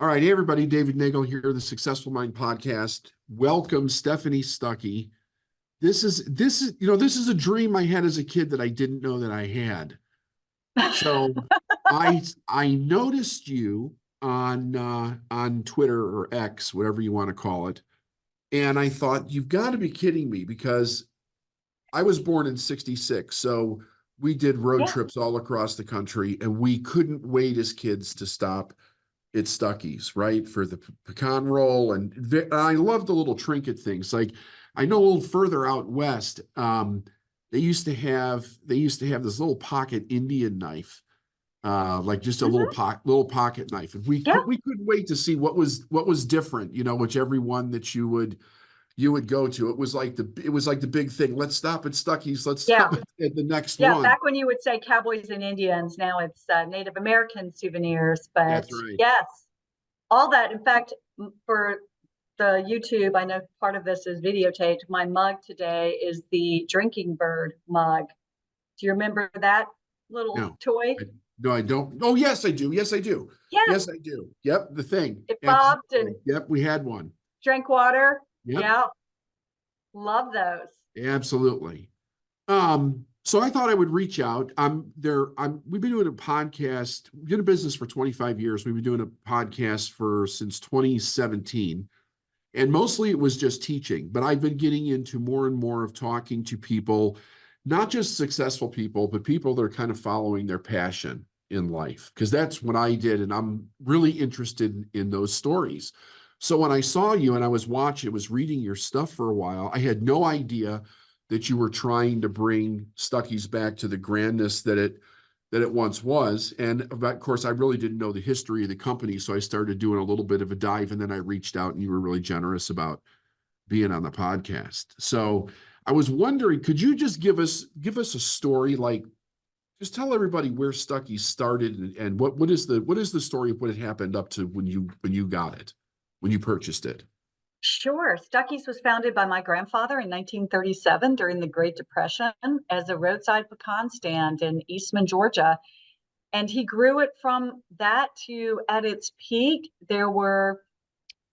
All right, hey everybody, David Nagel here, the Successful Mind Podcast. Welcome, Stephanie Stuckey. This is a dream I had as a kid that I didn't know that I had. So I noticed you on Twitter or X, whatever you want to call it, and I thought you've got to be kidding me because I was born in '66, so we did road Yeah, trips all across the country, and we couldn't wait as kids to stop at Stuckey's, right? For the pecan roll. And I love the little trinket things. Like I know a little further out west, they used to have this little pocket Indian knife, like just a hmm little pocket knife. And we yeah, could we couldn't wait to see what was different, which every one that you would go to. It was like the big thing. Let's stop at Stuckey's. Let's yeah, stop at the next yeah. one. Back when you would say cowboys and Indians, now it's Native American souvenirs. But That's right. yes, all that. In fact, for the YouTube, I know part of this is videotaped. My mug today is the drinking bird mug. Do you remember that little No, toy? I, no, I don't. Oh, yes, I do. Yes, I do. Yeah, Yes, I do. Yep, the thing. it bobbed Absolutely. and Yep, we had one. drank water. Yep, Yeah, love those. absolutely. So I thought I would reach out. We've been doing a podcast, we've been in business for 25 years. We've been doing a podcast since 2017. And mostly it was just teaching, but I've been getting into more and more of talking to people, not just successful people, but people that are kind of following their passion in life, because that's what I did. And I'm really interested in those stories. So when I saw you and I was reading your stuff for a while, I had no idea that you were trying to bring Stuckey's back to the grandness that it once was. And of course, I really didn't know the history of the company. So I started doing a little bit of a dive, and then I reached out and you were really generous about being on the podcast. So I was wondering, could you just give us a story, like just tell everybody where Stuckey started and what is the story of what had happened up to when you got it, when you purchased it? Sure. Stuckey's was founded by my grandfather in 1937 during the Great Depression as a roadside pecan stand in Eastman, Georgia. And he grew it from that to at its peak. There were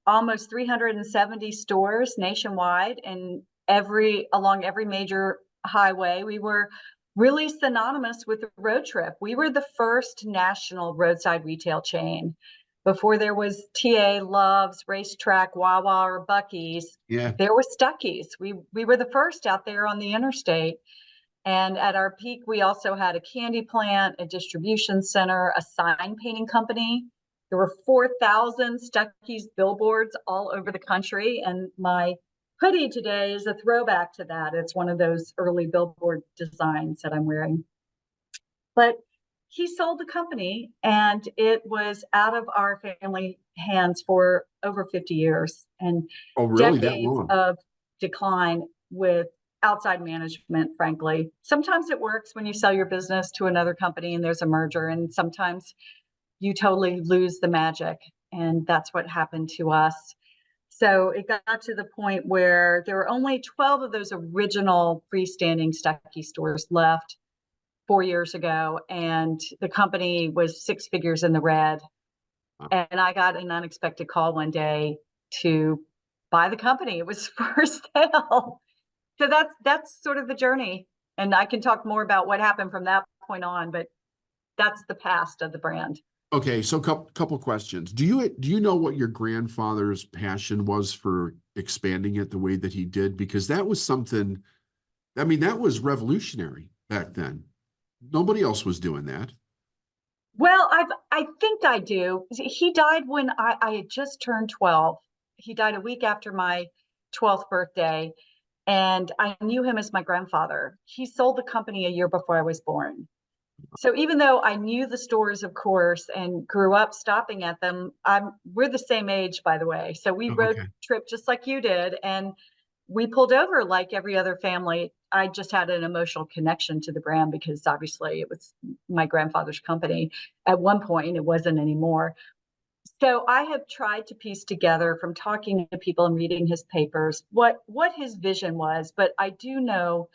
almost 370 stores nationwide and along every major highway. We were really synonymous with the road trip. We were the first national roadside retail chain. Before there was TA, Love's, RaceTrac, Wawa, or Buc-ee's, Yeah. there were Stuckey's. We were the first out there on the interstate. And at our peak, we also had a candy plant, a distribution center, a sign painting company. There were 4,000 Stuckey's billboards all over the country. And my hoodie today is a throwback to that. It's one of those early billboard designs that I'm wearing. But he sold the company and it was out of our family hands for over 50 years and Oh, really? That decades long? of decline with outside management, frankly. Sometimes it works when you sell your business to another company and there's a merger, and sometimes you totally lose the magic. And that's what happened to us. So it got to the point where there were only 12 of those original freestanding Stuckey stores left 4 years ago, and the company was six figures in the red. And I got an unexpected call one day to buy the company. It was for sale. So that's sort of the journey. And I can talk more about what happened from that point on, but that's the past of the brand. Okay, so couple questions. Do you know what your grandfather's passion was for expanding it the way that he did? Because that was something, I mean, that was revolutionary back then. Nobody else was doing that. Well, I think I do. He died when I had just turned 12. He died a week after my 12th birthday. And I knew him as my grandfather. He sold the company a year before I was born. So even though I knew the stores, of course, and grew up stopping at them, we're the same age, by the way. So we Oh, road okay. trip just like you did, and we pulled over like every other family. I just had an emotional connection to the brand because obviously it was my grandfather's company. At one point, it wasn't anymore. So I have tried to piece together from talking to people and reading his papers what his vision was, but I do know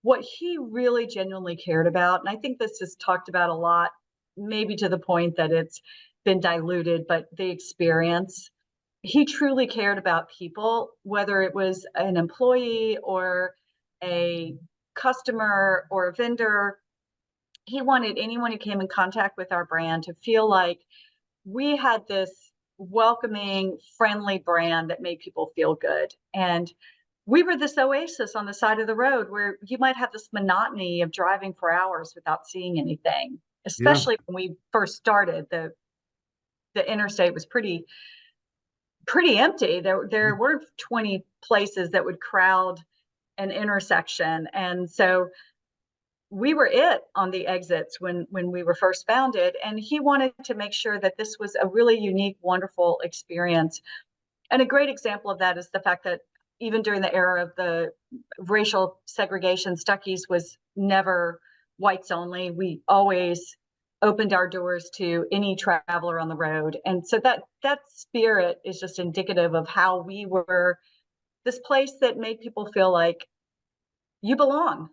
what he really genuinely cared about. And I think this is talked about a lot, maybe to the point that it's been diluted, but the experience, he truly cared about people, whether it was an employee or a customer or a vendor. He wanted anyone who came in contact with our brand to feel like we had this welcoming, friendly brand that made people feel good. And we were this oasis on the side of the road where you might have this monotony of driving for hours without seeing anything, Yeah. especially when we first started. The interstate was pretty empty. There weren't 20 places that would crowd an intersection. And so we were it on the exits when we were first founded. And he wanted to make sure that this was a really unique, wonderful experience. And a great example of that is the fact that even during the era of the racial segregation, Stuckey's was never whites only. We always opened our doors to any traveler on the road. And so that spirit is just indicative of how we were this place that made people feel like you belong.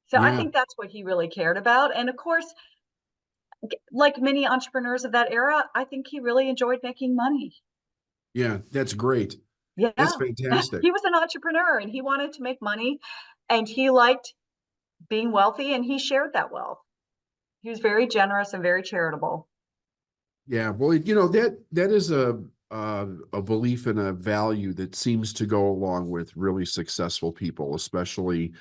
So I Yeah. think that's what he really cared about. And of course, like many entrepreneurs of that era, I think he really enjoyed making money. Yeah. That's great. That's Yeah. fantastic. He was an entrepreneur and he wanted to make money and he liked being wealthy and he shared that wealth. He was very generous and very charitable. Yeah. Well, that is a belief and a value that seems to go along with really successful people, especially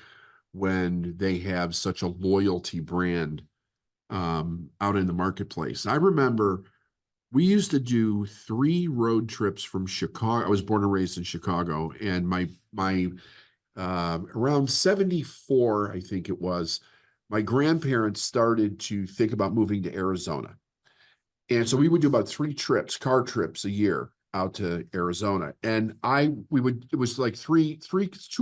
when they have such a loyalty brand out in the marketplace. I remember we used to do 3 road trips from Chicago. I was born and raised in Chicago, and my around 74, I think it was, my grandparents started to think about moving to Arizona. And so we would do about 3 trips, car trips a year out to Arizona. And it was like 2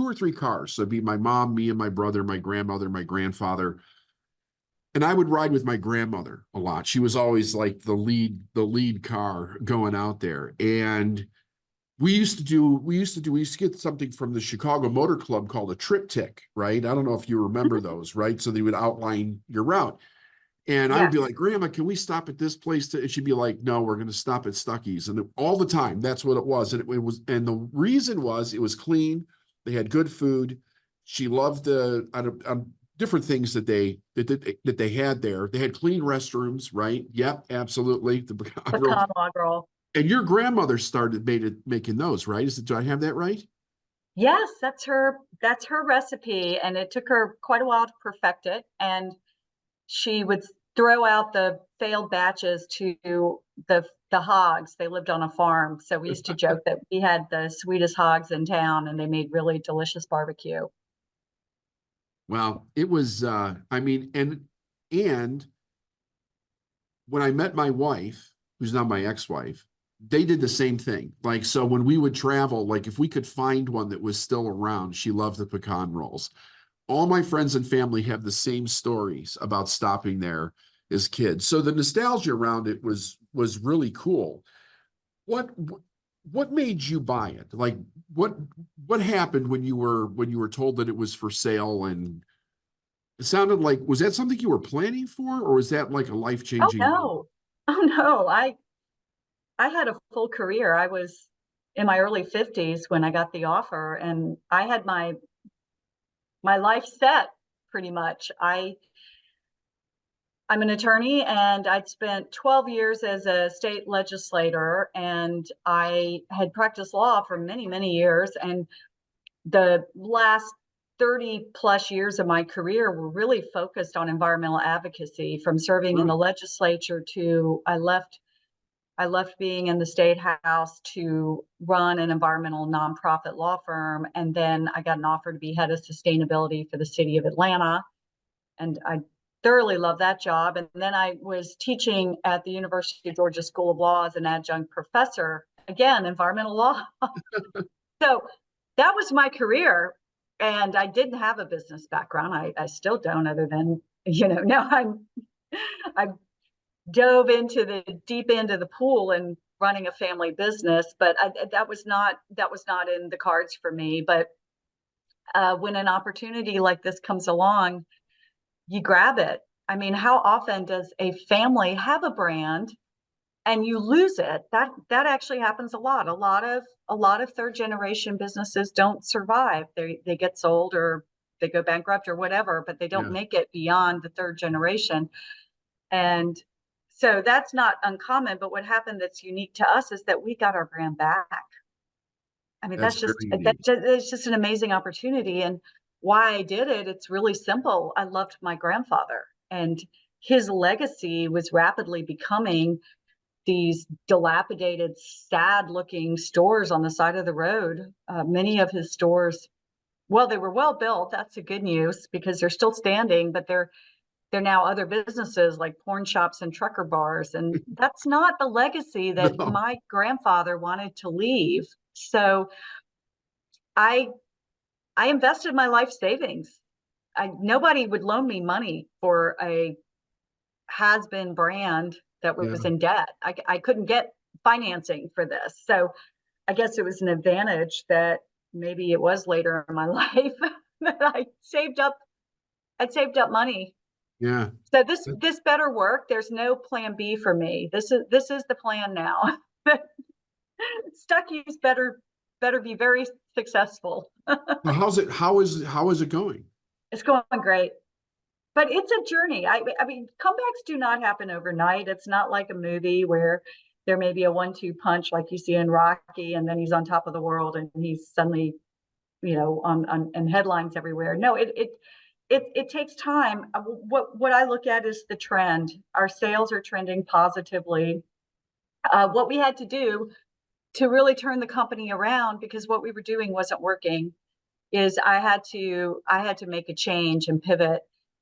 or 3 cars. So it'd be my mom, me and my brother, my grandmother, my grandfather. And I would ride with my grandmother a lot. She was always like the lead car going out there. And we used to get something from the Chicago Motor Club called a triptych, right? I don't know if you remember those, right? So they would outline your route. And I would Yes, be like, Grandma, can we stop at this place? And she'd be like, no, we're going to stop at Stuckey's. And all the time, that's what it was. And it was, and the reason was it was clean. They had good food. She loved the different things that they had there. They had clean restrooms, right? Yep, absolutely. The pecan rolls. pecan log roll. And your grandmother started making those, right? Do I have that right? Yes, that's her recipe. And it took her quite a while to perfect it. And she would throw out the failed batches to the hogs. They lived on a farm. So we used to joke that we had the sweetest hogs in town and they made really delicious barbecue. Well, it was I mean, and when I met my wife, who's now my ex-wife, they did the same thing. Like, so when we would travel, like if we could find one that was still around, she loved the pecan rolls. All my friends and family have the same stories about stopping there as kids. So the nostalgia around it was really cool. What what made you buy it? Like what what happened when you were told that it was for sale? And it sounded like, was that something you were planning for, or was that like a Oh life-changing moment? no. Oh no. I had a full career. I was in my early 50s when I got the offer and I had my life set pretty much. I'm an attorney and I'd spent 12 years as a state legislator and I had practiced law for many, many years. And the last 30 plus years of my career were really focused on environmental advocacy from serving in Huh. the legislature to I left being in the state house to run an environmental nonprofit law firm. And then I got an offer to be head of sustainability for the city of Atlanta. And I thoroughly loved that job. And then I was teaching at the University of Georgia School of Law as an adjunct professor, again, environmental law. So that was my career. And I didn't have a business background. I still don't, other than, now I dove into the deep end of the pool and running a family business, but that was not in the cards for me. But when an opportunity like this comes along, you grab it. I mean, how often does a family have a brand and you lose it, that actually happens a lot. A lot of third generation businesses don't survive. They get sold or they go bankrupt or whatever, but they don't Yeah, make it beyond the third generation. And so that's not uncommon, but what happened that's unique to us is that we got our brand back. I mean, that's very unique. it's just an amazing opportunity. And why I did it, it's really simple. I loved my grandfather, and his legacy was rapidly becoming these dilapidated, sad looking stores on the side of the road. Many of his stores, well, they were well built. That's the good news because they're still standing, but they're now other businesses like pawn shops and trucker bars. And that's not the legacy that No, my grandfather wanted to leave. So I I invested my life savings. Nobody would loan me money for a has-been brand that was yeah, in debt. I couldn't get financing for this. So I guess it was an advantage that maybe it was later in my life that I'd saved up money. yeah. So this better work. There's no plan B for me. This is the plan now. Stuckey's better be very successful. Well, how is it going? It's going great. But it's a journey. I mean, comebacks do not happen overnight. It's not like a movie where there may be a 1-2 punch like you see in Rocky, and then he's on top of the world and he's suddenly, on and headlines everywhere. No, it takes time. What I look at is the trend. Our sales are trending positively. What we had to do to really turn the company around, because what we were doing wasn't working, is I had to make a change and pivot,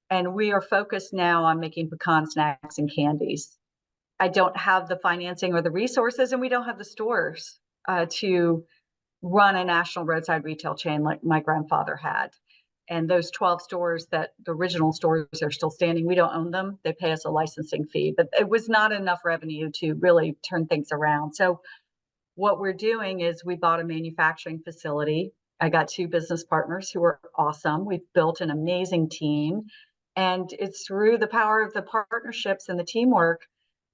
and we are focused now on making pecan snacks and candies. I don't have the financing or the resources, and we don't have the stores to run a national roadside retail chain like my grandfather had. And those 12 stores, that the original stores, are still standing. We don't own them. They pay us a licensing fee, but it was not enough revenue to really turn things around. So what we're doing is we bought a manufacturing facility. I got 2 business partners who are awesome. We've built an amazing team. And it's through the power of the partnerships and the teamwork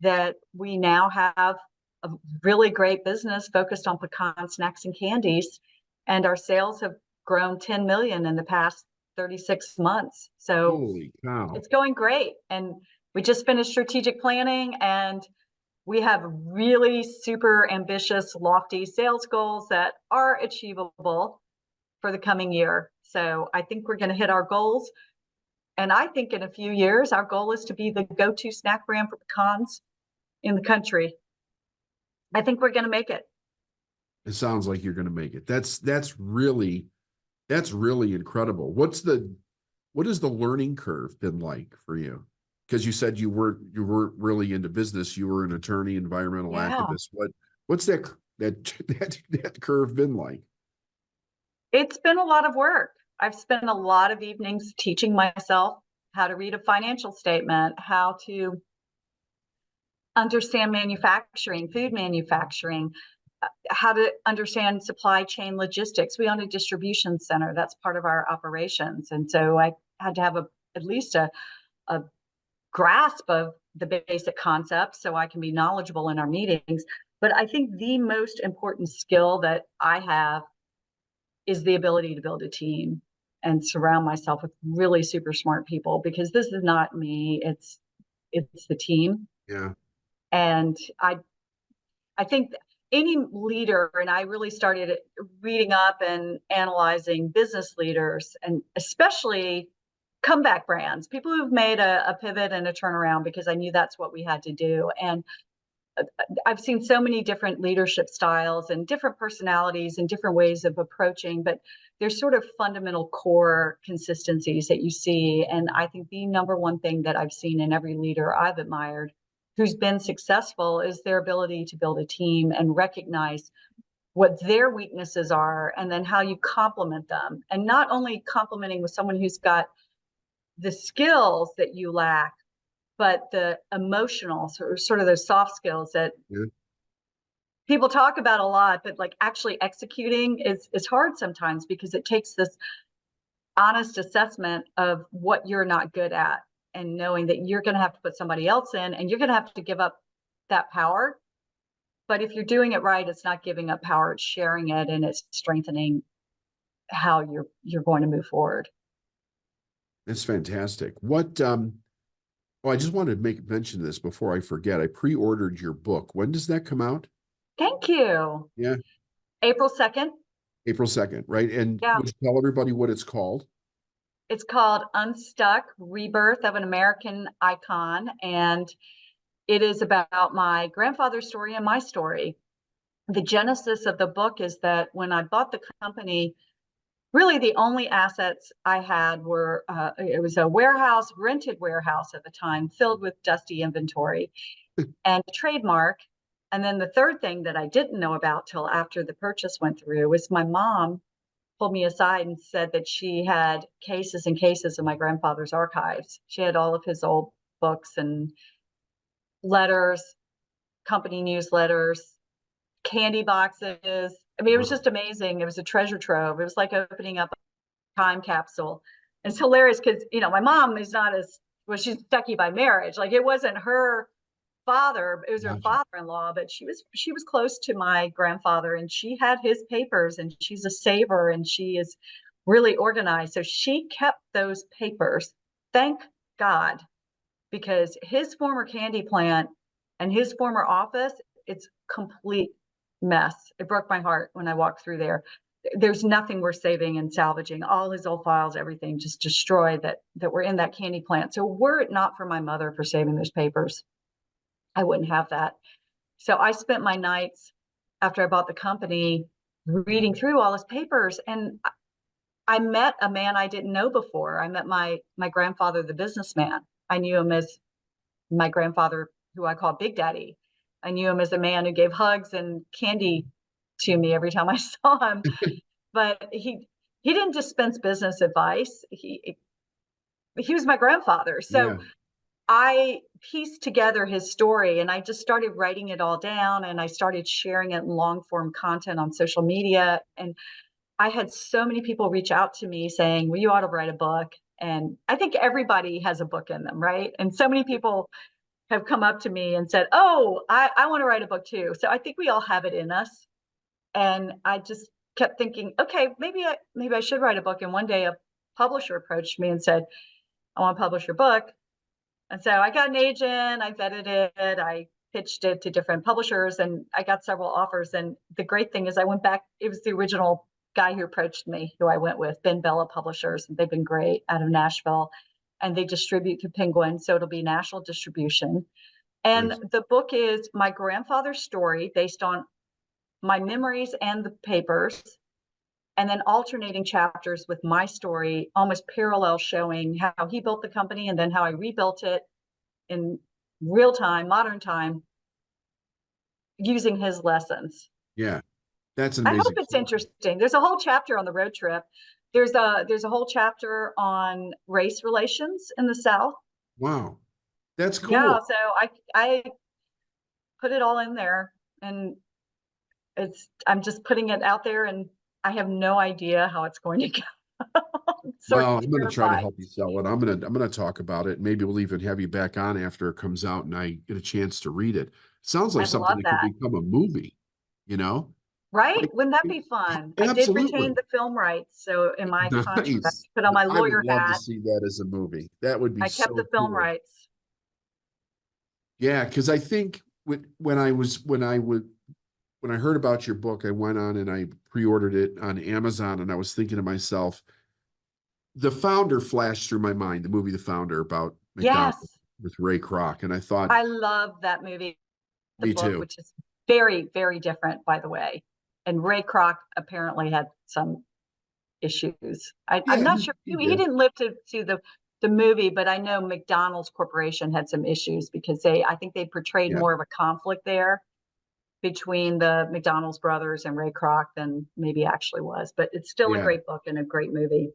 that we now have a really great business focused on pecan snacks and candies. And our sales have grown 10 million in the past 36 months. So Holy cow. it's going great. And we just finished strategic planning, and we have really super ambitious, lofty sales goals that are achievable for the coming year. So I think we're going to hit our goals. And I think in a few years, our goal is to be the go-to snack brand for pecans in the country. I think we're going to make it. It sounds like you're going to make it. That's really incredible. What has the learning curve been like for you? Because you said you weren't really into business. You were an attorney, environmental Yeah. activist. What's that curve been like? It's been a lot of work. I've spent a lot of evenings teaching myself how to read a financial statement, how to understand manufacturing, food manufacturing, how to understand supply chain logistics. We own a distribution center. That's part of our operations. And so I had to have at least a grasp of the basic concepts so I can be knowledgeable in our meetings. But I think the most important skill that I have is the ability to build a team and surround myself with really super smart people, because this is not me. It's the team. Yeah. And I think any leader, and I really started reading up and analyzing business leaders, and especially comeback brands, people who've made a pivot and a turnaround, because I knew that's what we had to do. And I've seen so many different leadership styles and different personalities and different ways of approaching, but there's sort of fundamental core consistencies that you see. And I think the number one thing that I've seen in every leader I've admired who's been successful is their ability to build a team and recognize what their weaknesses are, and then how you complement them. And not only complementing with someone who's got the skills that you lack, but the emotional, sort of those soft skills that Yeah. people talk about a lot, but like actually executing is hard sometimes, because it takes this honest assessment of what you're not good at, and knowing that you're going to have to put somebody else in, and you're going to have to give up that power But if you're doing it right, it's not giving up power, it's sharing it, and it's strengthening how you're going to move forward. It's fantastic. Oh, I just wanted to make mention of this before I forget. I pre-ordered your book. When does that come out? Thank you. Yeah, April 2nd. April 2nd, right? And Yeah. would you tell everybody what it's called? It's called Unstuck: Rebirth of an American Icon. And it is about my grandfather's story and my story. The genesis of the book is that when I bought the company, really the only assets I had were, it was a warehouse, rented warehouse at the time, filled with dusty inventory and a trademark. And then the third thing that I didn't know about till after the purchase went through was my mom pulled me aside and said that she had cases and cases of my grandfather's archives. She had all of his old books and letters, company newsletters, candy boxes. I mean, it was Wow. just amazing. It was a treasure trove. It was like opening up a time capsule. It's hilarious because, you know, my mom is not as, well, she's Stuckey by marriage. Like, it wasn't her father, it was her Gotcha. father-in-law, but she was close to my grandfather, and she had his papers, and she's a saver, and she is really organized. So she kept those papers. Thank God, because his former candy plant and his former office, it's complete mess. It broke my heart when I walked through there. There's nothing worth saving and salvaging. All his old files, everything just destroyed that were in that candy plant. So were it not for my mother for saving those papers, I wouldn't have that. So I spent my nights after I bought the company reading through all his papers, and I met a man I didn't know before. I met my grandfather, the businessman. I knew him as my grandfather, who I call Big Daddy. I knew him as a man who gave hugs and candy to me every time I saw him. But he didn't dispense business advice. He was my grandfather. So Yeah. I pieced together his story, and I just started writing it all down, and I started sharing it in long form content on social media. And I had so many people reach out to me saying, well, you ought to write a book. And I think everybody has a book in them, right? And so many people have come up to me and said, oh, I want to write a book too. So I think we all have it in us. And I just kept thinking, okay, maybe I should write a book. And one day a publisher approached me and said, I want to publish your book. And so I got an agent, I vetted it, I pitched it to different publishers, and I got several offers. And the great thing is I went back, it was the original guy who approached me, who I went with, Ben Bella Publishers. They've been great, out of Nashville, and they distribute to Penguin. So it'll be national distribution. And Nice. the book is my grandfather's story based on my memories and the papers, and then alternating chapters with my story, almost parallel, showing how he built the company and then how I rebuilt it in real time, modern time, using his lessons. Yeah. That's an I hope amazing it's story. interesting. There's a whole chapter on the road trip. There's a whole chapter on race relations in the South. Wow. That's Yeah, cool. so I put it all in there, and I'm just putting it out there, and I have no idea how it's going to go. I'm sort Well, of I'm going to try to terrified. help you sell it. I'm going to talk about it. Maybe we'll even have you back on after it comes out and I get a chance to read it. Sounds like I'd something love that could that. become a movie, you know? Right? Like, Wouldn't that be fun? I did retain absolutely. the film rights, so in my contract, Nice. put on my I would lawyer love to hat, see that as a movie. That would be I kept the so film cool. rights. Yeah, because I think when I heard about your book, I went on and I pre-ordered it on Amazon, and I was thinking to myself, The Founder flashed through my mind, the movie The Founder about McDonald's Yes, with Ray Kroc, and I thought, I love that movie, the me book, too. which is very, very different, by the way. And Ray Kroc apparently had some issues. I'm Yeah, not sure, he he did. didn't live to see the movie, but I know McDonald's Corporation had some issues because I think they portrayed Yeah, more of a conflict there between the McDonald's brothers and Ray Kroc than maybe actually was. But it's still a yeah. great book and a great movie.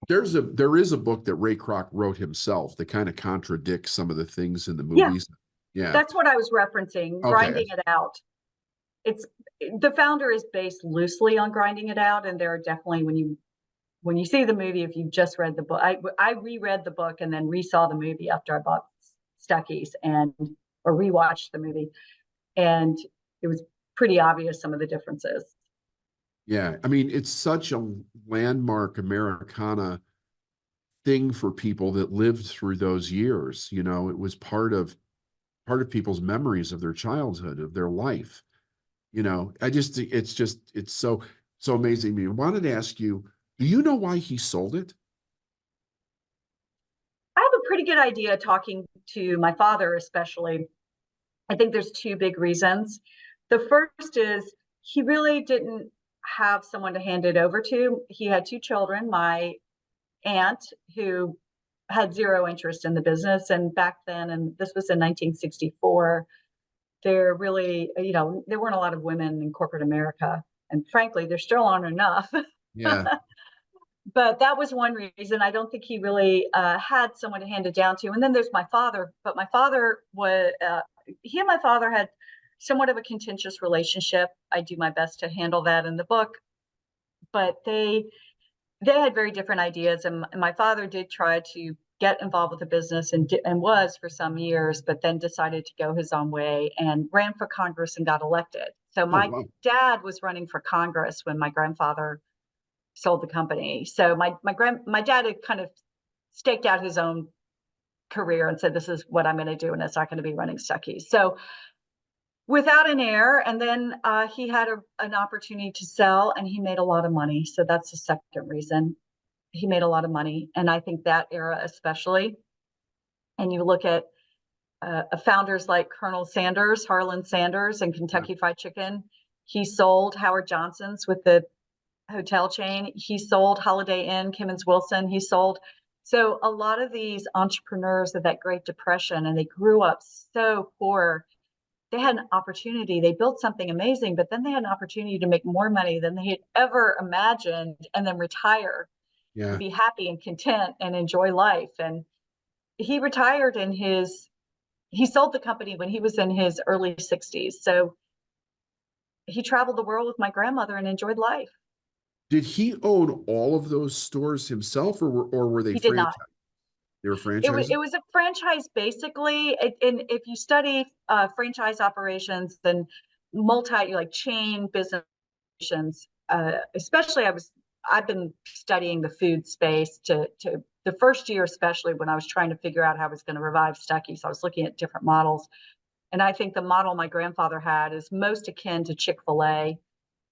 There is a book that Ray Kroc wrote himself that kind of contradicts some of the things in the Yeah, movies. Yeah. that's what I was referencing, Okay. grinding it out. It's The Founder is based loosely on grinding it out, and there are definitely, when you see the movie, if you've just read the book, I reread the book and then resaw the movie after I bought Stuckey's, and or rewatched the movie, and it was pretty obvious some of the differences. Yeah. I mean, it's such a landmark Americana thing for people that lived through those years. You know, it was part of people's memories of their childhood, of their life. You know, it's so amazing to me. I wanted to ask you, do you know why he sold it? I have a pretty good idea talking to my father, especially. I think there's two big reasons. The first is he really didn't have someone to hand it over to. He had two children, my aunt, who had zero interest in the business. And back then, and this was in 1964, there really, there weren't a lot of women in corporate America. And frankly, there still aren't enough. Yeah. But that was one reason. I don't think he really had someone to hand it down to. And then there's my father. But my father was, he and my father had somewhat of a contentious relationship. I do my best to handle that in the book. But they had very different ideas. And my father did try to get involved with the business and was for some years, but then decided to go his own way and ran for Congress and got elected. So Oh, my wow. dad was running for Congress when my grandfather sold the company. So my dad had kind of staked out his own career and said, "This is what I'm going to do, and it's not going to be running Stuckey." So without an heir, and then he had an opportunity to sell, and he made a lot of money. So that's the second reason he made a lot of money, and I think that era especially. And you look at founders like Colonel Sanders, Harlan Sanders, and Yeah. Kentucky Fried Chicken. He sold Howard Johnson's with the hotel chain. He sold Holiday Inn, Kimmons Wilson. He sold. So a lot of these entrepreneurs of that Great Depression, and they grew up so poor, they had an opportunity. They built something amazing, but then they had an opportunity to make more money than they had ever imagined and then retire and Yeah. be happy and content and enjoy life. And he retired he sold the company when he was in his early 60s. So he traveled the world with my grandmother and enjoyed life. Did he own all of those stores himself, or were they He did not. franchised? They were It franchising? was a franchise basically. And if you study franchise operations, then like chain business, especially I've been studying the food space to the first year, especially when I was trying to figure out how I was going to revive Stuckey. So I was looking at different models. And I think the model my grandfather had is most akin to Chick-fil-A,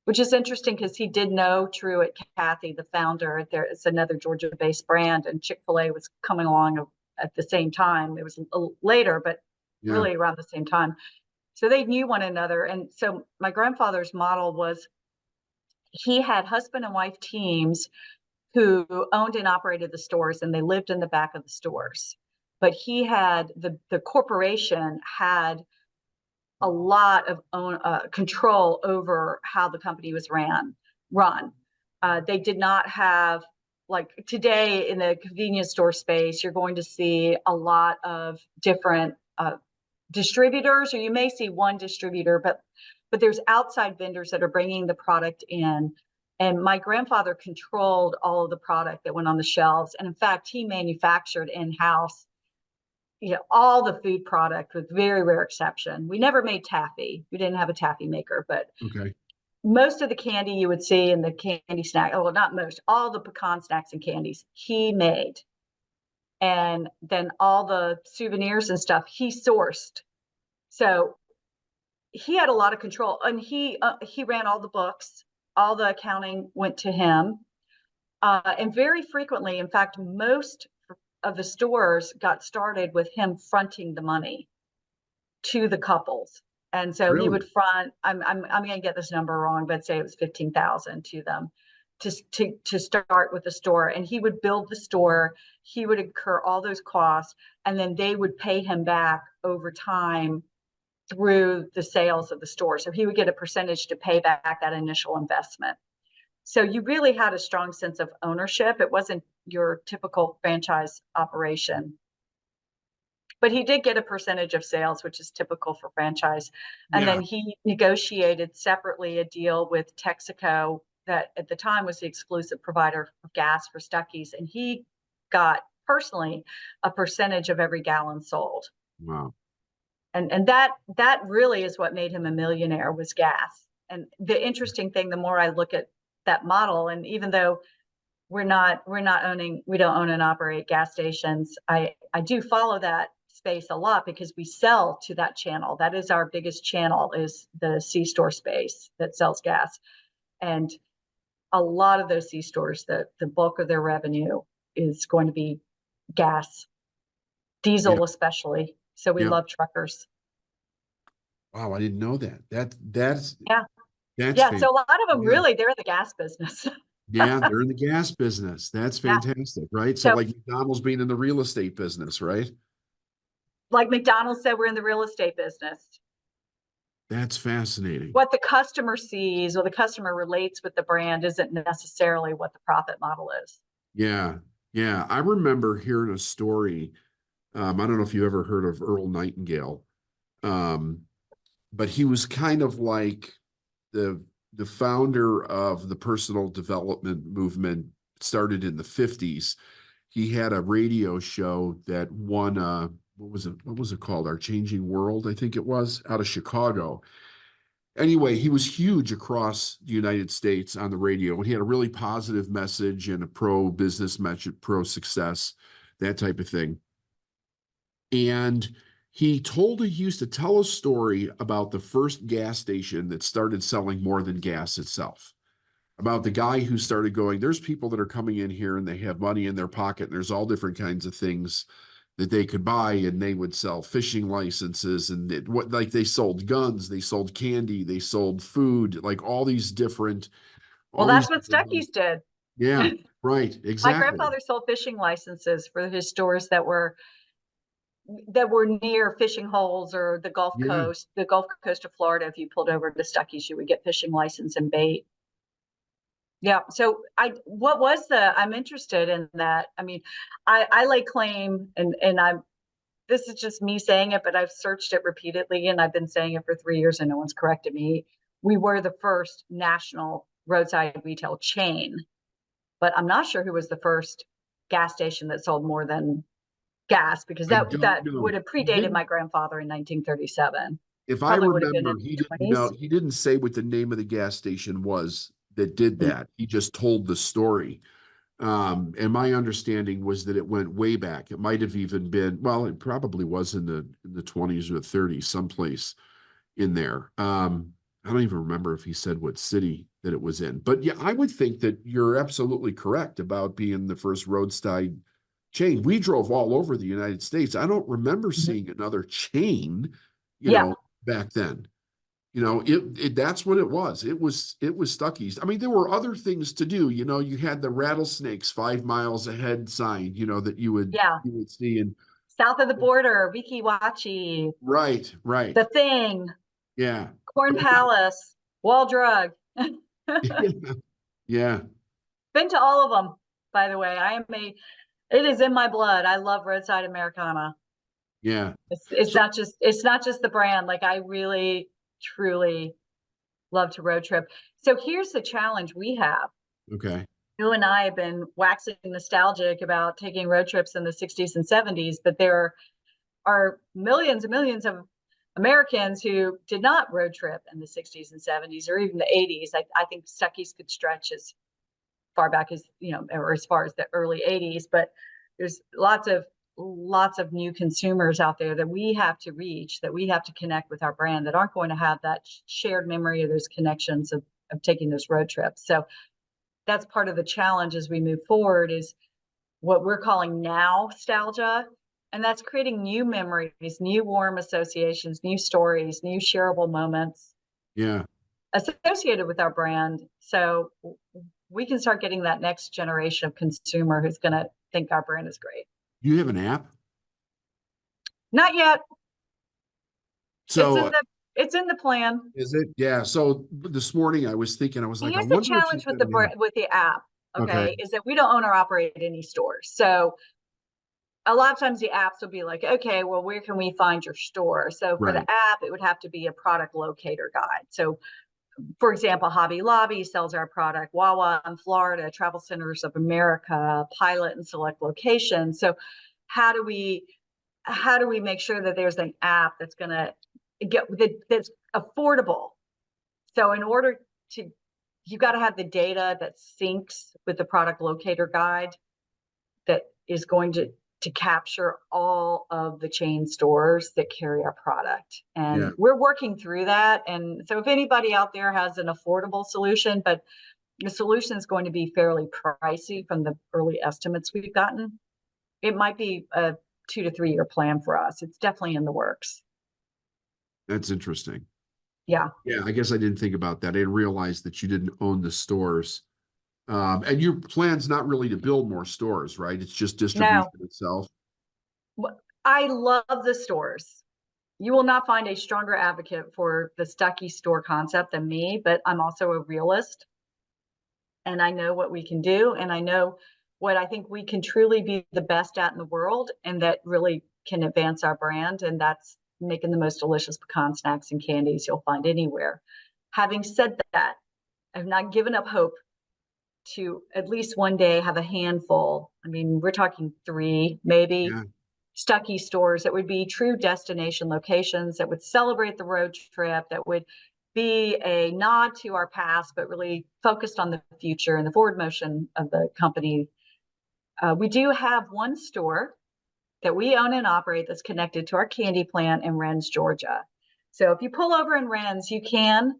which is interesting because he did know Truett Cathy, the founder. There is another Georgia-based brand, and Chick-fil-A was coming along at the same time. It was later, but Yeah. really around the same time. So they knew one another. And so my grandfather's model was he had husband and wife teams who owned and operated the stores, and they lived in the back of the stores. But he had the corporation had a lot of control over how the company was run. They did not have, like today in the convenience store space, you're going to see a lot of different distributors, or you may see one distributor, but there's outside vendors that are bringing the product in. And my grandfather controlled all of the product that went on the shelves. And in fact, he manufactured in-house all the food product with very rare exception. We never made taffy. We didn't have a taffy maker, but Okay. most of the candy you would see in the candy snack, oh, well, not most, all the pecan snacks and candies he made. And then all the souvenirs and stuff he sourced. So he had a lot of control, and he ran all the books. All the accounting went to him. And very frequently, in fact, most of the stores got started with him fronting the money to the couples. And so he Really? would front, I'm going to get this number wrong, but say it was 15,000 to them to start with the store. And he would build the store. He would incur all those costs, and then they would pay him back over time through the sales of the store. So he would get a percentage to pay back that initial investment. So you really had a strong sense of ownership. It wasn't your typical franchise operation. But he did get a percentage of sales, which is typical for franchise. And Yeah. then he negotiated separately a deal with Texaco that at the time was the exclusive provider of gas for Stuckey's. And he got personally a percentage of every gallon sold. Wow. And that really is what made him a millionaire, was gas. And the interesting thing, the more I look at that model, and even though we don't own and operate gas stations, I do follow that space a lot because we sell to that channel. That is our biggest channel, is the C-store space that sells gas. And a lot of those C-stores, the bulk of their revenue is going to be gas, Yeah. diesel especially. So we Yeah. love truckers. Wow, I didn't know that. That's Yeah. that's Yeah. So a lot of them yeah. really, they're in the gas business. Yeah, they're in the gas business. That's Yeah. fantastic, right? So So like McDonald's being in the real estate business, right? like McDonald's said, we're in the real estate business. That's fascinating. What the customer sees or the customer relates with the brand isn't necessarily what the profit model is. Yeah. Yeah. I remember hearing a story. I don't know if you ever heard of Earl Nightingale. Um, but he was kind of like the the founder of the personal development movement, started in the 50s. He had a radio show that won what was it called? Our Changing World, I think it was, out of Chicago. Anyway, he was huge across the United States on the radio, and he had a really positive message and a pro business message, pro success, that type of thing. And he used to tell a story about the first gas station that started selling more than gas itself. About the guy who started going, there's people that are coming in here and they have money in their pocket, and there's all different kinds of things that they could buy, and they would sell fishing licenses, and like they sold guns, they sold candy, they sold food, like all these different, Well, all these that's what different, Stuckey's did. yeah, right, My exactly. grandfather sold fishing licenses for his stores that were near fishing holes or the Gulf Yeah, Coast of Florida. If you pulled over to Stuckey's, you would get fishing license and bait. Yeah. So I'm interested in that. I mean, I lay claim, and this is just me saying it, but I've searched it repeatedly and I've been saying it for 3 years and no one's corrected me. We were the first national roadside retail chain, but I'm not sure who was the first gas station that sold more than gas, because I that don't know. would have He predated didn't, my grandfather in 1937. if I Probably would have been in remember, he the didn't 20s. know, he didn't say what the name of the gas station was that did that. He just told the story. And my understanding was that it went way back. It might have even been, well, it probably was in the 20s or the 30s, someplace in there. I don't even remember if he said what city that it was in. But yeah, I would think that you're absolutely correct about being the first roadside chain. We drove all over the United States. I don't remember Mhm. seeing another chain, Yeah. back then. That's what it was. It was Stuckey's. I mean, there were other things to do. You had the rattlesnakes 5 miles ahead sign, that you would Yeah. you would see. And South of the border, Wikiwachi, right, right. The Thing, Yeah. Corn Palace, Wall Drug. Yeah. Been to all of them, by the way. It is in my blood. I love roadside Americana. Yeah. It's So, not just the brand. Like, I really, truly love to road trip. So here's the challenge we have. okay. You and I have been waxing nostalgic about taking road trips in the 60s and 70s, but there are millions and millions of Americans who did not road trip in the 60s and 70s or even the 80s. I think Stuckey's could stretch as far back as, or as far as the early 80s, but there's lots of new consumers out there that we have to reach, that we have to connect with our brand, that aren't going to have that shared memory of those connections of taking those road trips. So that's part of the challenge as we move forward, is what we're calling nostalgia. And that's creating new memories, new warm associations, new stories, new shareable moments Yeah. associated with our brand. So we can start getting that next generation of consumer who's going to think our brand is great. You have an app? Not yet. So It's in the plan. is it? Yeah. So this morning I was thinking, I was like, I Here's the wonder if challenge he's with got an app. the app, Okay. okay, is that we don't own or operate any stores. So a lot of times the apps will be like, okay, well, where can we find your store? So for the Right. app, it would have to be a product locator guide. So for example, Hobby Lobby sells our product, Wawa in Florida, Travel Centers of America, Pilot in select locations. So how do we how do we make sure that there's an app that's going to that's affordable? So in order to, you got to have the data that syncs with the product locator guide that is going to capture all of the chain stores that carry our product. And Yeah. we're working through that. And so if anybody out there has an affordable solution, but the solution is going to be fairly pricey from the early estimates we've gotten, it might be a 2 to 3 year plan for us. It's definitely in the works. That's interesting. Yeah. Yeah, I guess I didn't think about that. I didn't realize that you didn't own the stores. And your plan's not really to build more stores, right? It's just distribution No, itself. I love the stores. You will not find a stronger advocate for the Stuckey store concept than me, but I'm also a realist and I know what we can do. And I know what I think we can truly be the best at in the world and that really can advance our brand. And that's making the most delicious pecan snacks and candies you'll find anywhere. Having said that, I've not given up hope to at least one day have a handful. I mean, we're talking 3, maybe Yeah. Stuckey stores that would be true destination locations that would celebrate the road trip, that would be a nod to our past, but really focused on the future and the forward motion of the company. We do have one store that we own and operate that's connected to our candy plant in Rennes, Georgia. So if you pull over in Rennes, you can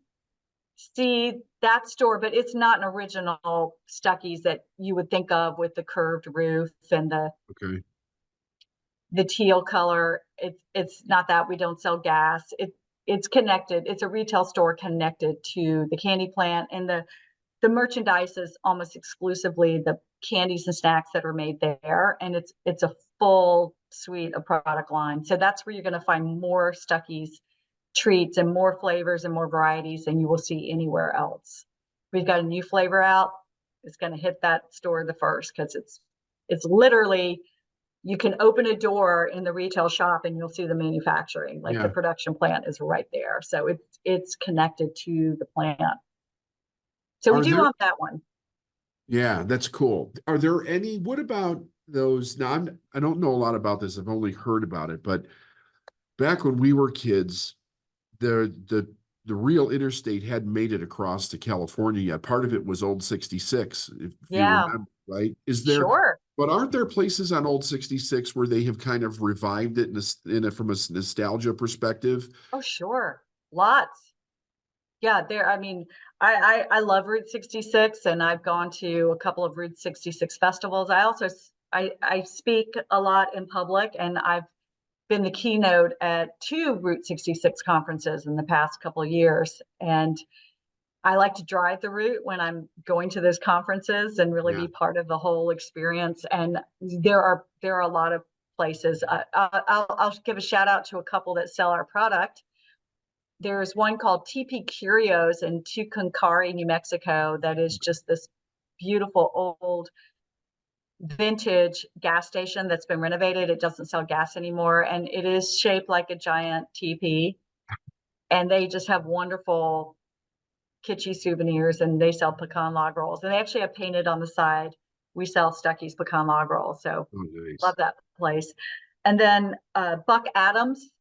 see that store, but it's not an original Stuckey's that you would think of with the curved roof and Okay. the teal color. It's not that. We don't sell gas. It's connected. It's a retail store connected to the candy plant, and the merchandise is almost exclusively the candies and snacks that are made there, and it's a full suite of product line. So that's where you're going to find more Stuckey's treats and more flavors and more varieties than you will see anywhere else. We've got a new flavor out. It's going to hit that store the first because it's literally, you can open a door in the retail shop and you'll see the manufacturing, like the Yeah. production plant is right there. So it's connected to the plant. So we Are do there, want that one. yeah, that's cool. Are there any, what about those? Now, I don't know a lot about this. I've only heard about it, but back when we were kids, the real interstate hadn't made it across to California yet. Part of it was Old 66, if you Yeah, remember, right? Is there, sure. but aren't there places on Old 66 where they have kind of revived it from a nostalgia perspective? Oh, sure. Lots. Yeah, there, I mean, I love Route 66 and I've gone to a couple of Route 66 festivals. I also I speak a lot in public and I've been the keynote at 2 Route 66 conferences in the past couple of years. And I like to drive the route when I'm going to those conferences and really Yeah. be part of the whole experience. And there are a lot of places. I'll give a shout out to a couple that sell our product. There's one called TP Curios in Tucumcari, New Mexico, that is just this beautiful old vintage gas station that's been renovated. It doesn't sell gas anymore, and it is shaped like a giant teepee. And they just have wonderful kitschy souvenirs, and they sell pecan log rolls. And they actually have painted on the side, "We sell Stuckey's pecan log rolls." So Oh, nice. love that place. And then Buck Adams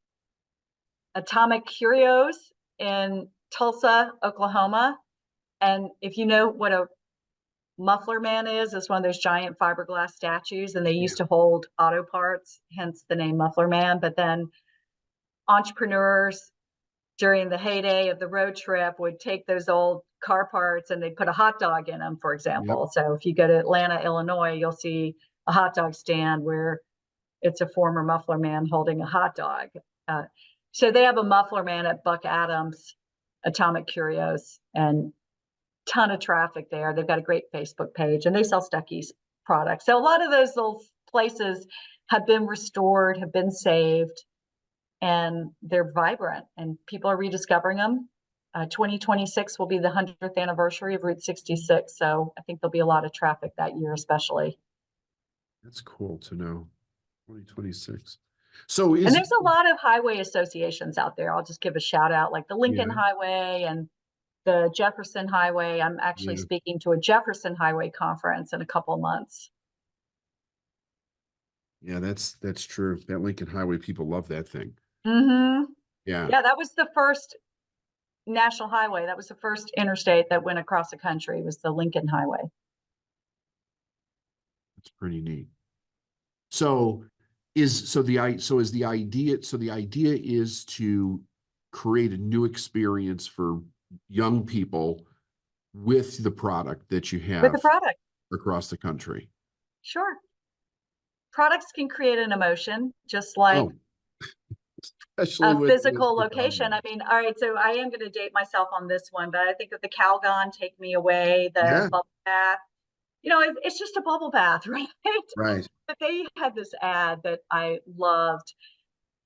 Atomic Curios in Tulsa, Oklahoma. And if you know what a muffler man is, it's one of those giant fiberglass statues, and they Yeah. used to hold auto parts, hence the name Muffler Man. But then entrepreneurs during the heyday of the road trip would take those old car parts and they'd put a hot dog in them, for Yep. example. So if you go to Atlanta, Illinois, you'll see a hot dog stand where it's a former muffler man holding a hot dog. Uh, so they have a muffler man at Buck Adams Atomic Curios, and ton of traffic there. They've got a great Facebook page and they sell Stuckey's products. So a lot of those little places have been restored, have been saved, and they're vibrant and people are rediscovering them. 2026 will be the 100th anniversary of Route 66. So I think there'll be a lot of traffic that year, especially. That's cool to know. 2026. So And is, there's a lot of highway associations out there. I'll just give a shout out, like the Lincoln yeah, Highway and the Jefferson Highway. I'm actually yeah. speaking to a Jefferson Highway conference in a couple months. Yeah, that's true. That Lincoln Highway, people love that thing. Hmm. Yeah, Yeah, that was the first national highway. That was the first interstate that went across the country, was the Lincoln Highway. it's pretty neat. So the idea is to create a new experience for young people with the product that you With the have product. across the country. Sure. Products can create an emotion, just like Oh, especially a with physical pecan location. I logs. mean, all right, so I am going to date myself on this one, but I think of the Calgon, Take Me Away, the Yeah, bubble bath. It's just a bubble bath, right? right. But they had this ad that I loved,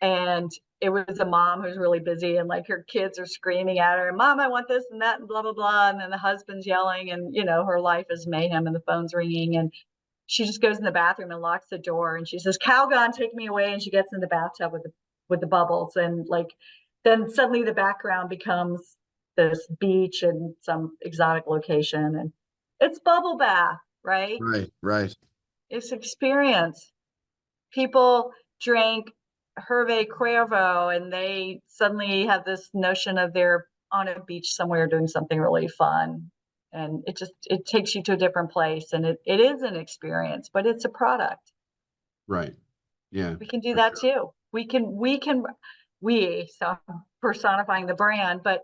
and it was a mom who's really busy, and like her kids are screaming at her, "Mom, I want this and that," and blah blah blah. And then the husband's yelling, and her life is mayhem, and the phone's ringing, and she just goes in the bathroom and locks the door, and she says, "Calgon, take me away," and she gets in the bathtub with the bubbles, and like then suddenly the background becomes this beach and some exotic location, and it's bubble bath, right? Right, right. It's experience. People drink Hervé Cuervo and they suddenly have this notion of they're on a beach somewhere doing something really fun. And it takes you to a different place, and it is an experience, but it's a product. Right. Yeah, We can do for that sure. too. So I'm personifying the brand, but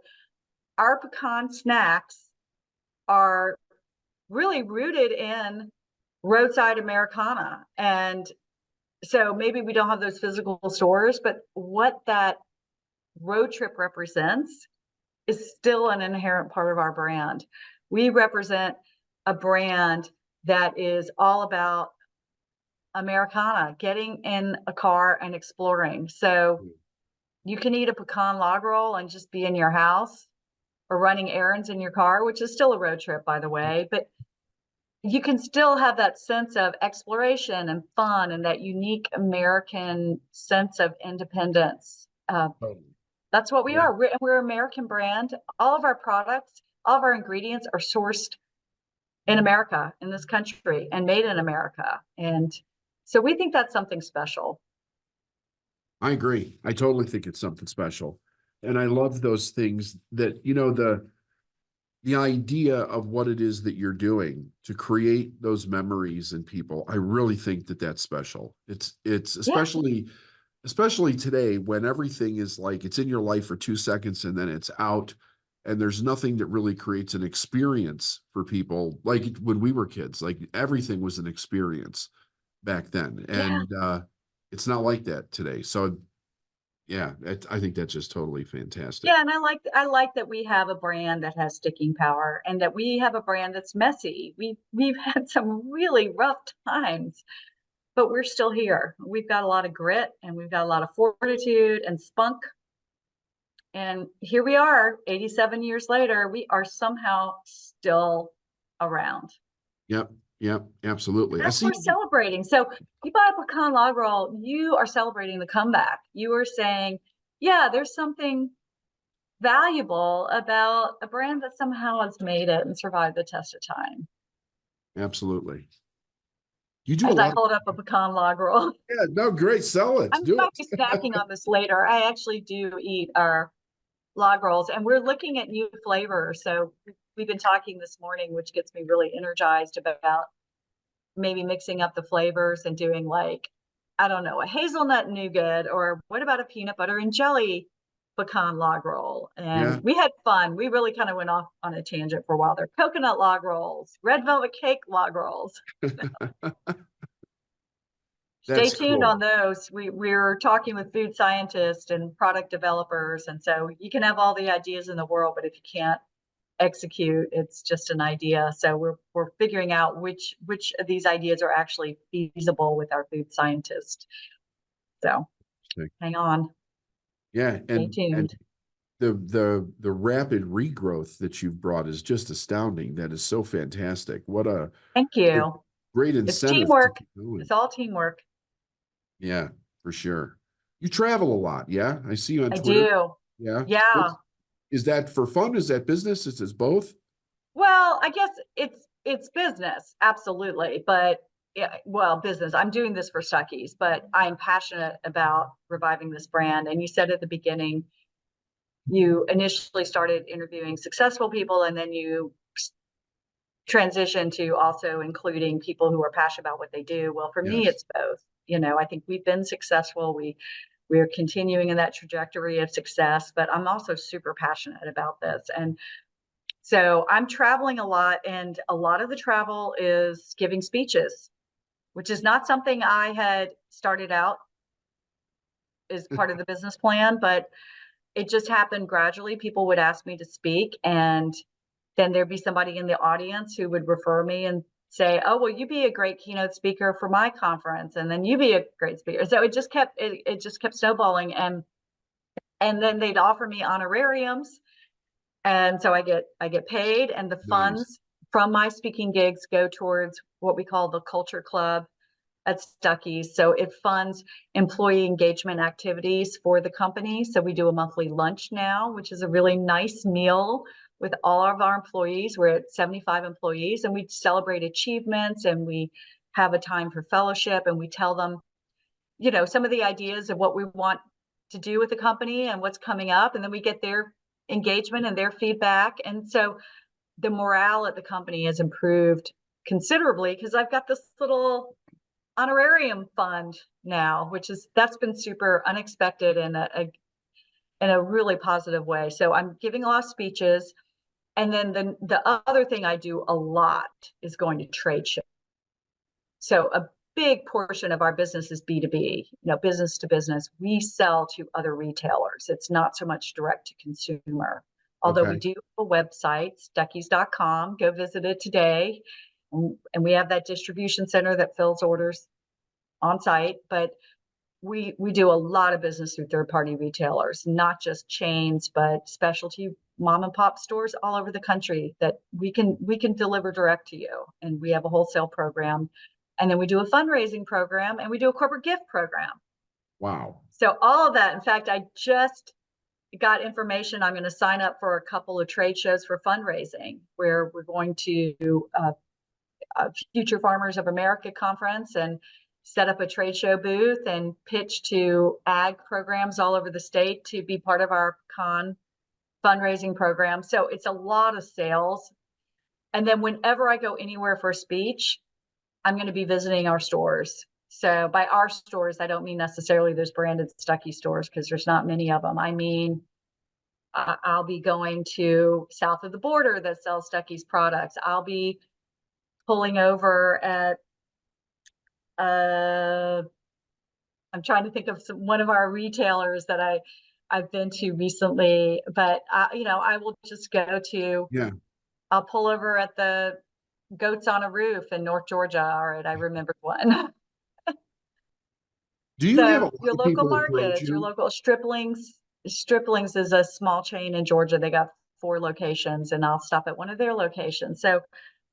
our pecan snacks are really rooted in roadside Americana. And so maybe we don't have those physical stores, but what that road trip represents is still an inherent part of our brand. We represent a brand that is all about Americana, getting in a car and exploring. So you can eat a pecan log roll and just be in your house, or running errands in your car, which is still a road trip, by the way, but you can still have that sense of exploration and fun and that unique American sense of independence. Totally. That's what we Yeah. are. We're an American brand. All of our products, all of our ingredients are sourced in America, in this country, and made in America. And so we think that's something special. I agree. I totally think it's something special. And I love those things that, the idea of what it is that you're doing to create those memories in people. I really think that that's special. It's Yeah, especially today when everything is like it's in your life for 2 seconds and then it's out, and there's nothing that really creates an experience for people like when we were kids. Like everything was an experience back then, yeah. and it's not like that today. So yeah, I think that's just totally fantastic. Yeah, and I like that we have a brand that has sticking power, and that we have a brand that's messy. We've had some really rough times, but we're still here. We've got a lot of grit, and we've got a lot of fortitude and spunk. And here we are, 87 years later, we are somehow still around. Yep, yep, absolutely. I That's see. worth celebrating. So you buy a pecan log roll, you are celebrating the comeback. You are saying, yeah, there's something valuable about a brand that somehow has made it and survived the test of time. Absolutely. You do a As I lot of, hold up a pecan log roll, yeah, no, great, sell I it, do might be it. snacking on this later. I actually do eat our log rolls, and we're looking at new flavors. So we've been talking this morning, which gets me really energized about maybe mixing up the flavors and doing like, I don't know, a hazelnut nougat, or what about a peanut butter and jelly pecan log roll? And Yeah, we had fun. We really kind of went off on a tangent for a while there. Coconut log rolls, red velvet cake log rolls. Stay that's tuned cool. on those. We're talking with food scientists and product developers. And so you can have all the ideas in the world, but if you can't execute, it's just an idea. So we're figuring out which of these ideas are actually feasible with our food scientist. So hang on, Yeah, stay and tuned. the rapid regrowth that you've brought is just astounding. That is so fantastic. What a Thank great, you. great It's incentive to teamwork. keep going. It's all teamwork. Yeah, for sure. You travel a lot, yeah? I see you on I Twitter. do. Yeah. Yeah. What's is that for fun? Is that business? Is this both? Well, I guess it's business, absolutely. But yeah, well, business. I'm doing this for Stuckey's, but I'm passionate about reviving this brand. And you said at the beginning, you initially started interviewing successful people, and then you transition to also including people who are passionate about what they do. Well, for me, Yes. it's both. You know, I think we've been successful. We're continuing in that trajectory of success, but I'm also super passionate about this. And so I'm traveling a lot, and a lot of the travel is giving speeches, which is not something I had started out as part of the business plan, but it just happened gradually. People would ask me to speak, and then there'd be somebody in the audience who would refer me and say, "Oh, well, you be a great keynote speaker for my conference, and then you be a great speaker." So it just kept snowballing, and then they'd offer me honorariums, and so I get paid, and the Nice. funds from my speaking gigs go towards what we call the Culture Club at Stuckey's. So it funds employee engagement activities for the company. So we do a monthly lunch now, which is a really nice meal with all of our employees. We're at 75 employees, and we celebrate achievements, and we have a time for fellowship, and we tell them, you know, some of the ideas of what we want to do with the company and what's coming up. And then we get their engagement and their feedback. And so the morale at the company has improved considerably because I've got this little honorarium fund now, that's been super unexpected and in a really positive way. So I'm giving a lot of speeches. And then the other thing I do a lot is going to trade shows. So a big portion of our business is B2B, you know, business to business. We sell to other retailers. It's not so much direct to consumer. Although we Okay. do have a website, stuckeys.com. Go visit it today. And we have that distribution center that fills orders on site, but we do a lot of business through third-party retailers, not just chains, but specialty mom and pop stores all over the country that we can deliver direct to you. And we have a wholesale program. And then we do a fundraising program, and we do a corporate gift program. Wow. So all of that, in fact, I just got information. I'm going to sign up for a couple of trade shows for fundraising where we're going to Future Farmers of America conference and set up a trade show booth and pitch to ag programs all over the state to be part of our fundraising program. So it's a lot of sales. And then whenever I go anywhere for a speech, I'm going to be visiting our stores. So by our stores, I don't mean necessarily those branded Stuckey stores because there's not many of them. I mean, I'll be going to south of the border that sells Stuckey's products. I'll be pulling over at I'm trying to think of one of our retailers that I've been to recently, but you know, I will just go to. Yeah. I'll pull over at the Goats on a Roof in North Georgia. All right, I remembered one. Do you have a So lot your of local people approach markets, your you? local Striplings. Striplings is a small chain in Georgia. They got 4 locations, and I'll stop at one of their locations. So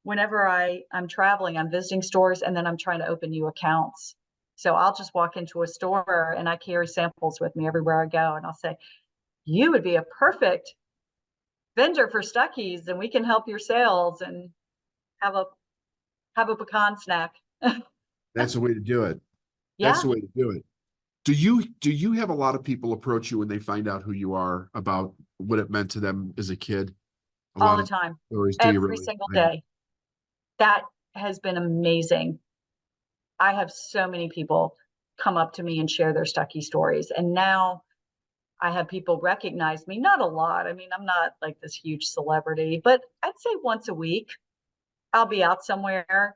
whenever I'm traveling, I'm visiting stores, and then I'm trying to open new accounts. So I'll just walk into a store, and I carry samples with me everywhere I go, and I'll say, "You would be a perfect vendor for Stuckey's, and we can help your sales and have a pecan snack." That's the way to do it. That's Yeah, the way to do it. Do you have a lot of people approach you when they find out who you are about what it meant to them as a kid? A all lot the of time, stories. Do you every really? single day. That has been amazing. I have so many people come up to me and share their Stuckey stories. And now I have people recognize me, not a lot. I mean, I'm not like this huge celebrity, but I'd say once a week I'll be out somewhere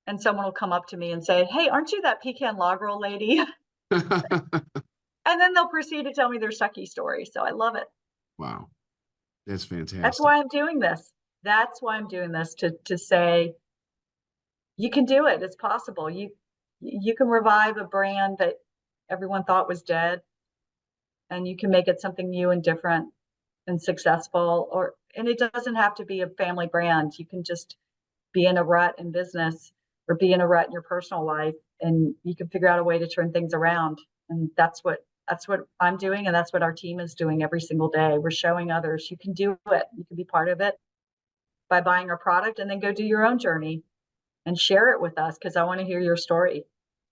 and someone will come up to me and say, "Hey, aren't you that pecan log roll lady?" And then they'll proceed to tell me their Stuckey story. So I love it. Wow, that's That's fantastic. why I'm doing this. That's why I'm doing this to say you can do it. It's possible. You can revive a brand that everyone thought was dead, and you can make it something new and different and successful. And it doesn't have to be a family brand. You can just be in a rut in business or be in a rut in your personal life, and you can figure out a way to turn things around. And that's what I'm doing, and that's what our team is doing every single day. We're showing others you can do it. You can be part of it by buying our product and then go do your own journey. and share it with us because I want to hear your story.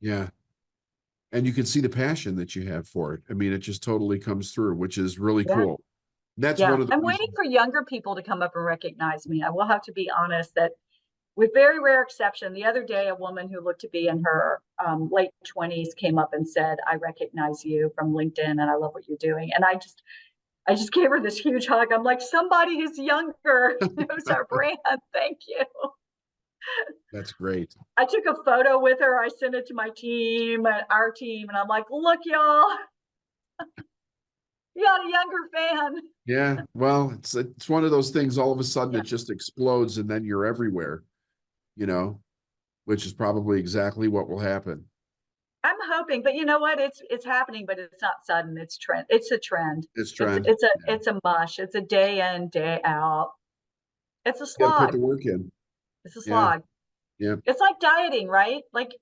Yeah. And you can see the passion that you have for it. I mean, it just totally comes through, which is really Yeah. cool. That's Yeah. one of the I'm waiting reasons. for younger people to come up and recognize me. I will have to be honest that with very rare exception, the other day, a woman who looked to be in her late 20s came up and said, I recognize you from LinkedIn and I love what you're doing. And I just gave her this huge hug. I'm like, somebody who's younger knows our brand. Thank you. That's great. I took a photo with her. I sent it to my team, our team, and I'm like, look, y'all, you got a younger fan. Yeah. Well, it's one of those things, all of a sudden Yeah. it just explodes and then you're everywhere, you know, which is probably exactly what will happen. I'm hoping, but you know what? It's happening, but it's not sudden. It's trend. It's a trend. It's It's trend. it's a Yeah. it's a mush. It's a day in, day out. It's a You got to put slog. the work in. It's a Yeah. slog. Yeah. It's like dieting, right? Like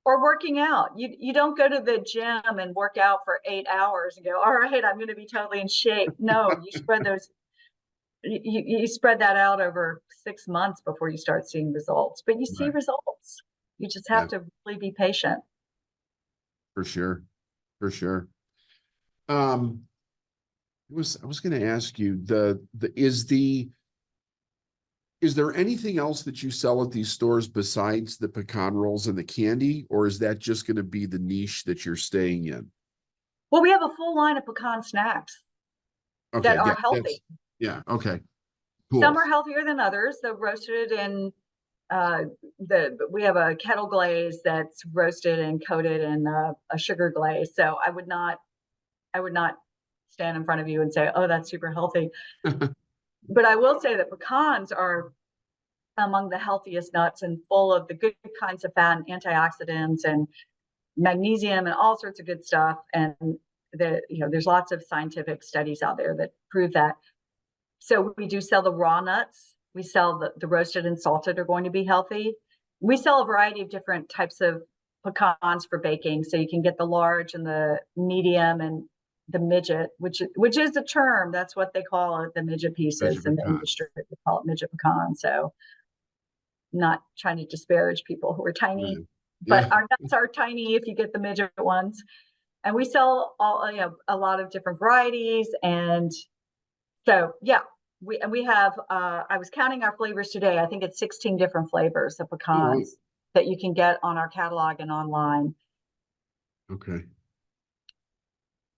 or working out. You don't go to the gym and work out for 8 hours and go, all right, I'm going to be totally in shape. No, you spread those. You spread that out over 6 months before you start seeing results. But you see Right. results. You just Yeah, have to really be patient. for sure. For sure. Um, I was going to ask you is there anything else that you sell at these stores besides the pecan rolls and the candy, or is that just going to be the niche that you're staying in? Well, we have a full line of pecan snacks that Okay, yeah, are healthy. okay, Some cool. are healthier than others. They're roasted in we have a kettle glaze that's roasted and coated in a sugar glaze. So I would not stand in front of you and say, oh, that's super healthy. But I will say that pecans are among the healthiest nuts and full of the good kinds of fat and antioxidants and magnesium and all sorts of good stuff. And there's lots of scientific studies out there that prove that. So we do sell the raw nuts. We sell the roasted and salted are going to be healthy. We sell a variety of different types of pecans for baking. So you can get the large and the medium and the midget, which is a term. That's what they call it, the midget pieces Veggie in the pecans. industry. They call it midget pecan. So not trying to disparage people who are tiny, Right. but Yeah. our nuts are tiny if you get the midget ones. And we sell a lot of different varieties. And so, yeah, we have, I was counting our flavors today. I think it's 16 different flavors of All right. pecans that you can get on our catalog and online. Okay.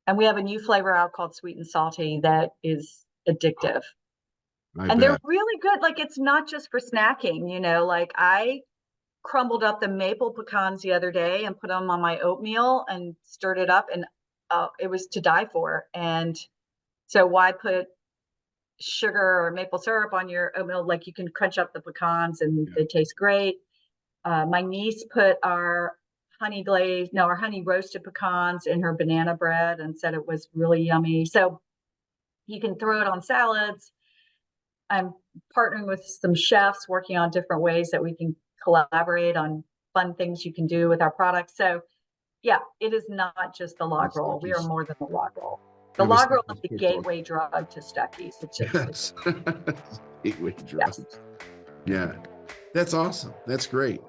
And we have a new flavor out called Sweet and Salty that is addictive. I And they're bet. really good. Like it's not just for snacking, like I crumbled up the maple pecans the other day and put them on my oatmeal and stirred it up and it was to die for. And so why put sugar or maple syrup on your oatmeal? Like you can crunch up the pecans and Yeah. they taste great. My niece put our our honey roasted pecans in her banana bread and said it was really yummy. So you can throw it on salads. I'm partnering with some chefs working on different ways that we can collaborate on fun things you can do with our products. So yeah, it is not just the The log roll. We are Stuckies. more than the log roll. The Yeah, the log roll is Stuckies the cookbook. gateway drug to Stuckey's. It's Yes. Gateway yes. drugs. Yeah. That's awesome. That's great.